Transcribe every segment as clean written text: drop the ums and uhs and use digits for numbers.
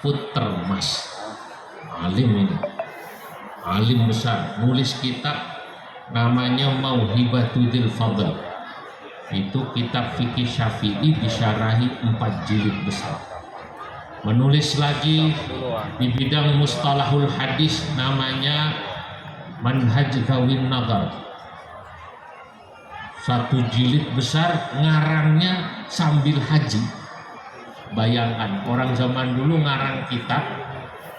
Mahfud Termas, alim ini, alim besar, nulis kitab namanya Mauhibatul Fadl. Itu kitab fikih Syafi'i disyarahi 4 jilid besar. Menulis lagi di bidang mustalahul hadis namanya Manhaj Dzawin Nadhar, 1 jilid besar, ngarangnya sambil haji. Bayangkan orang zaman dulu ngarang kitab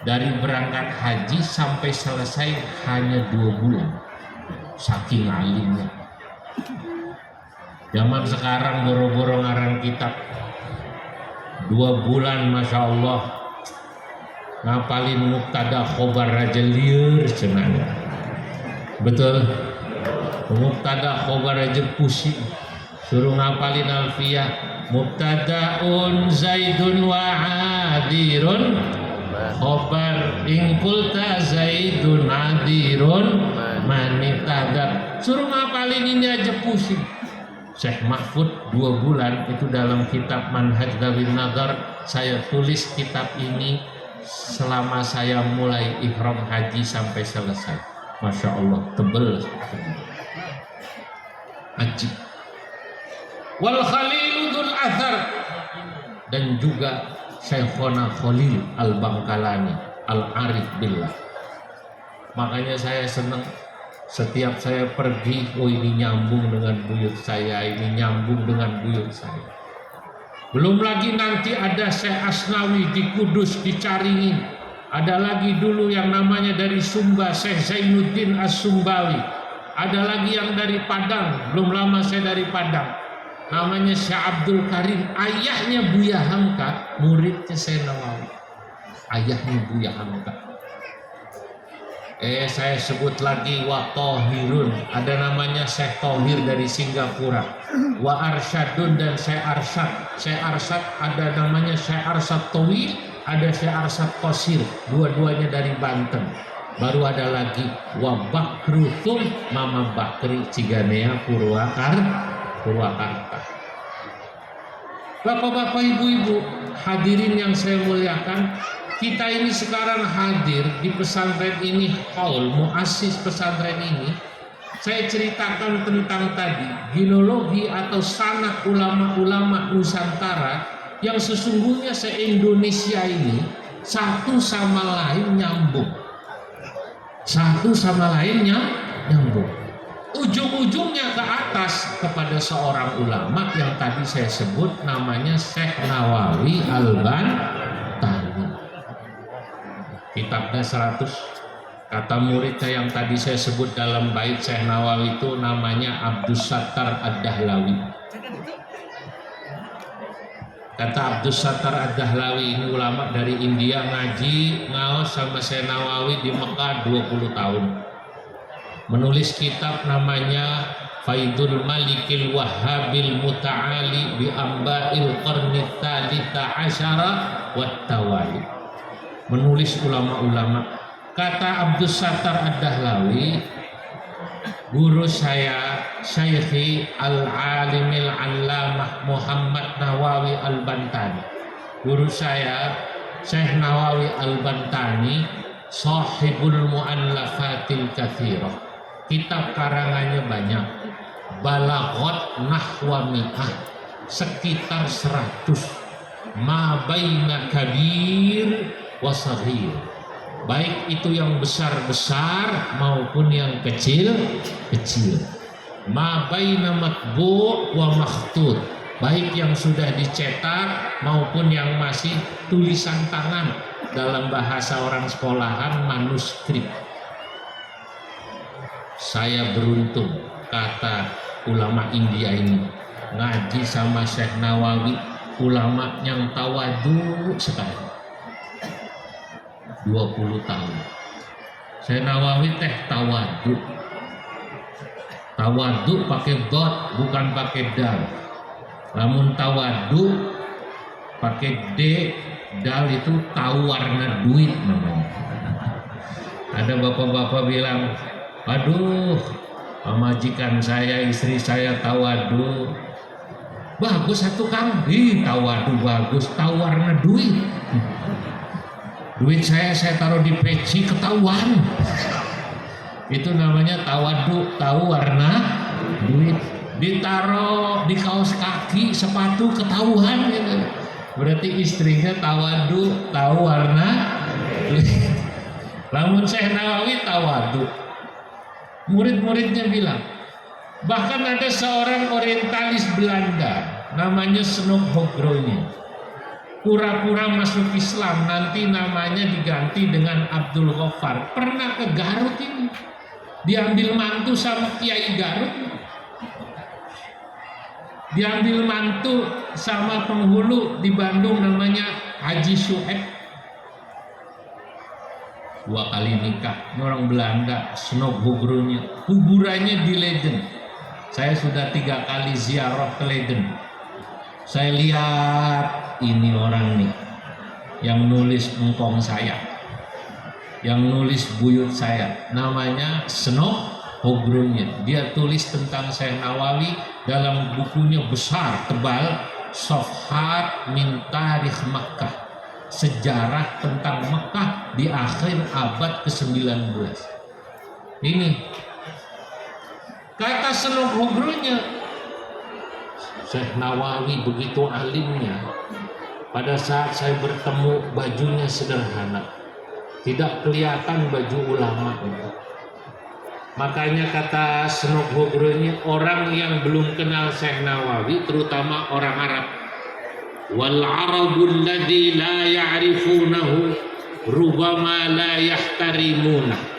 dari berangkat haji sampai selesai hanya 2 bulan, saking alimnya. Zaman sekarang boro-boro ngarang kitab 2 bulan, masya Allah, ngapalin mubtada khobar aja liur cenah. Betul, mubtada khobar aja pusing, suruh ngapalin alfiyah mubtadaun zaidun wa adirun khobar ingkulta zaidun adirun manitadab, suruh ngapalin ini aja pusing. Syekh Mahfud 2 bulan itu dalam kitab Manhaj Dzawin Nadhar. Saya tulis kitab ini selama saya mulai ihram haji sampai selesai. Masya Allah, tebel. Ajib. Wal Khaliludul Athar, dan juga Syekhona Khalil Al-Bangkalani Al-Arif Billah. Makanya saya senang setiap saya pergi, oh ini nyambung dengan buyut saya, ini nyambung dengan buyut saya. Belum lagi nanti ada Syekh Asnawi di Kudus, di Caringin. Ada lagi dulu yang namanya dari Sumba, Syekh Zainuddin As-Sumbawi. Ada lagi yang dari Padang, belum lama saya dari Padang, namanya Syekh Abdul Karim. Ayahnya Buya Hamka, muridnya Syekh Nawawi. Ayahnya Buya Hamka. Saya sebut lagi wa Tohirun, ada namanya Syekh Tohir dari Singapura. Wa Arsyadun dan Syekh Arsyad. Syekh Arsyad ada namanya Syekh Arsyad Towil, ada Syekh Arsyad Qasir, dua-duanya dari Banten. Baru ada lagi wa Bakrutum Mama Bakri Ciganea Purwakarta. Bapak-bapak, ibu-ibu, hadirin yang saya muliakan, kita ini sekarang hadir di pesantren ini, haul muassis pesantren ini. Saya ceritakan tentang tadi genealogi atau sanak ulama-ulama Nusantara yang sesungguhnya se-Indonesia ini satu sama lain nyambung. Satu sama lainnya nyambung. Ujung-ujungnya ke atas kepada seorang ulama yang tadi saya sebut namanya Syekh Nawawi Al-Bantani. Kitabnya 100. Kata muridnya yang tadi saya sebut dalam bait Syekh Nawawi itu namanya Abdus Sattar Ad-Dahlawi. Kata Abdus Sattar Ad-Dahlawi, ini ulama dari India, ngaji ngaos sama Syekh Nawawi di Mekah 20 tahun. Menulis kitab namanya Faidul Malikil Wahhabil Muta'ali bi Amba'il Qarnit Talitha Asyara Wat Tawali. Menulis ulama-ulama. Kata Abdus Sattar Ad-Dahlawi, guru saya Syekhi Al-Alimil Allamah Muhammad Nawawi Al-Bantani. Guru saya Syekh Nawawi Al-Bantani sahibul mu'allafatil katsirah. Kitab karangannya banyak. Balaghot nahwa mi'ah, sekitar 100. Ma baina kabir wasaghir, baik itu yang besar-besar maupun yang kecil-kecil. Ma baina matbu' wa makhtut, baik yang sudah dicetak maupun yang masih tulisan tangan, dalam bahasa orang sekolahan manuskrip. Saya beruntung, kata ulama India ini, ngaji sama Syekh Nawawi, ulama yang tawadu sekali. 20 tahun. Syekh Nawawi teh tawadu. Tawadu pakai dot, bukan pakai dal. Namun tawadu pakai d, dal itu tahu warna duit namanya. Ada bapak-bapak bilang, aduh, majikan saya, istri saya tawadu. Bagus satu kang, tawadu bagus, tahu warna duit. Duit saya taruh di peci, ketahuan. Itu namanya tawadu, tahu warna duit. Ditaruh di kaos kaki, sepatu, ketahuan gitu. Berarti istrinya tawadu, tahu warna duit. Lamun Syekh Nawawi tawadu. Murid-muridnya bilang, bahkan ada seorang orientalis Belanda namanya Snok Hogronya, pura-pura masuk Islam, nanti namanya diganti dengan Abdul Ghaffar. Pernah ke Garut ini, diambil mantu sama Kiai Garut, diambil mantu sama penghulu di Bandung namanya Haji Syueb. 2 kali nikah, ini orang Belanda, Snok Hogronya, kuburannya di Leiden. Saya sudah 3 kali ziarah ke Leiden. Saya lihat ini orang nih yang nulis engkong saya, yang nulis buyut saya, namanya Snok Hogronya. Dia tulis tentang Syekh Nawawi dalam bukunya besar, tebal, Safhat min Tarikh Makkah, sejarah tentang Mekah di akhir abad ke-19. Ini kata Snok Hogronya, Syekh Nawawi begitu alimnya. Pada saat saya bertemu, bajunya sederhana, tidak kelihatan baju ulama itu. Makanya kata Snok Hogronya, orang yang belum kenal Syekh Nawawi, terutama orang Arab, wal arabul ladzi la ya'rifunahu rubama la yahtarimuna.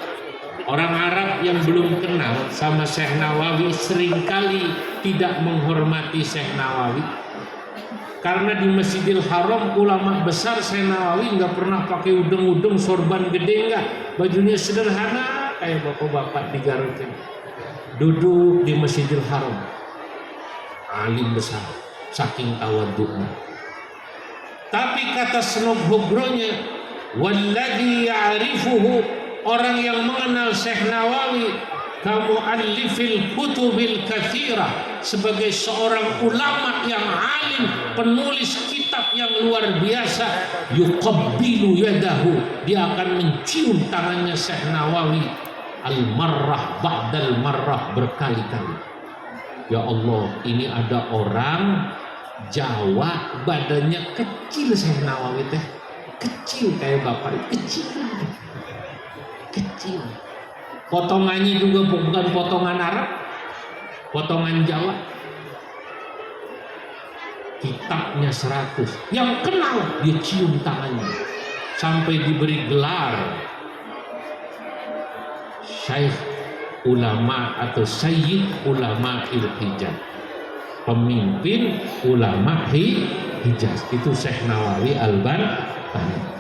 Orang Arab yang belum kenal sama Syekh Nawawi seringkali tidak menghormati Syekh Nawawi. Karena di Masjidil Haram ulama besar Syekh Nawawi nggak pernah pakai udeng-udeng, sorban gede enggak, bajunya sederhana kayak bapak-bapak di Garut ini. Duduk di Masjidil Haram, alim besar, saking tawadhunya. Tapi kata Snok Hogronya, walladzi ya'rifuhu, orang yang mengenal Syekh Nawawi kamu'allifil kutubil katsirah, sebagai seorang ulama yang alim, penulis kitab yang luar biasa, yuqabbilu yadahu, dia akan mencium tangannya Syekh Nawawi al-marrah ba'dal marrah, berkali-kali. Ya Allah, ini ada orang Jawa badannya kecil, Syekh Nawawi teh kecil kayak bapak, kecil. Potongannya juga bukan potongan Arab, potongan Jawa. Kitabnya 100, yang kenal dia cium tangannya, sampai diberi gelar Syekh Ulama atau Sayyid Ulama Hijaz, pemimpin ulama Hijaz. Itu Syekh Nawawi Al-Albani.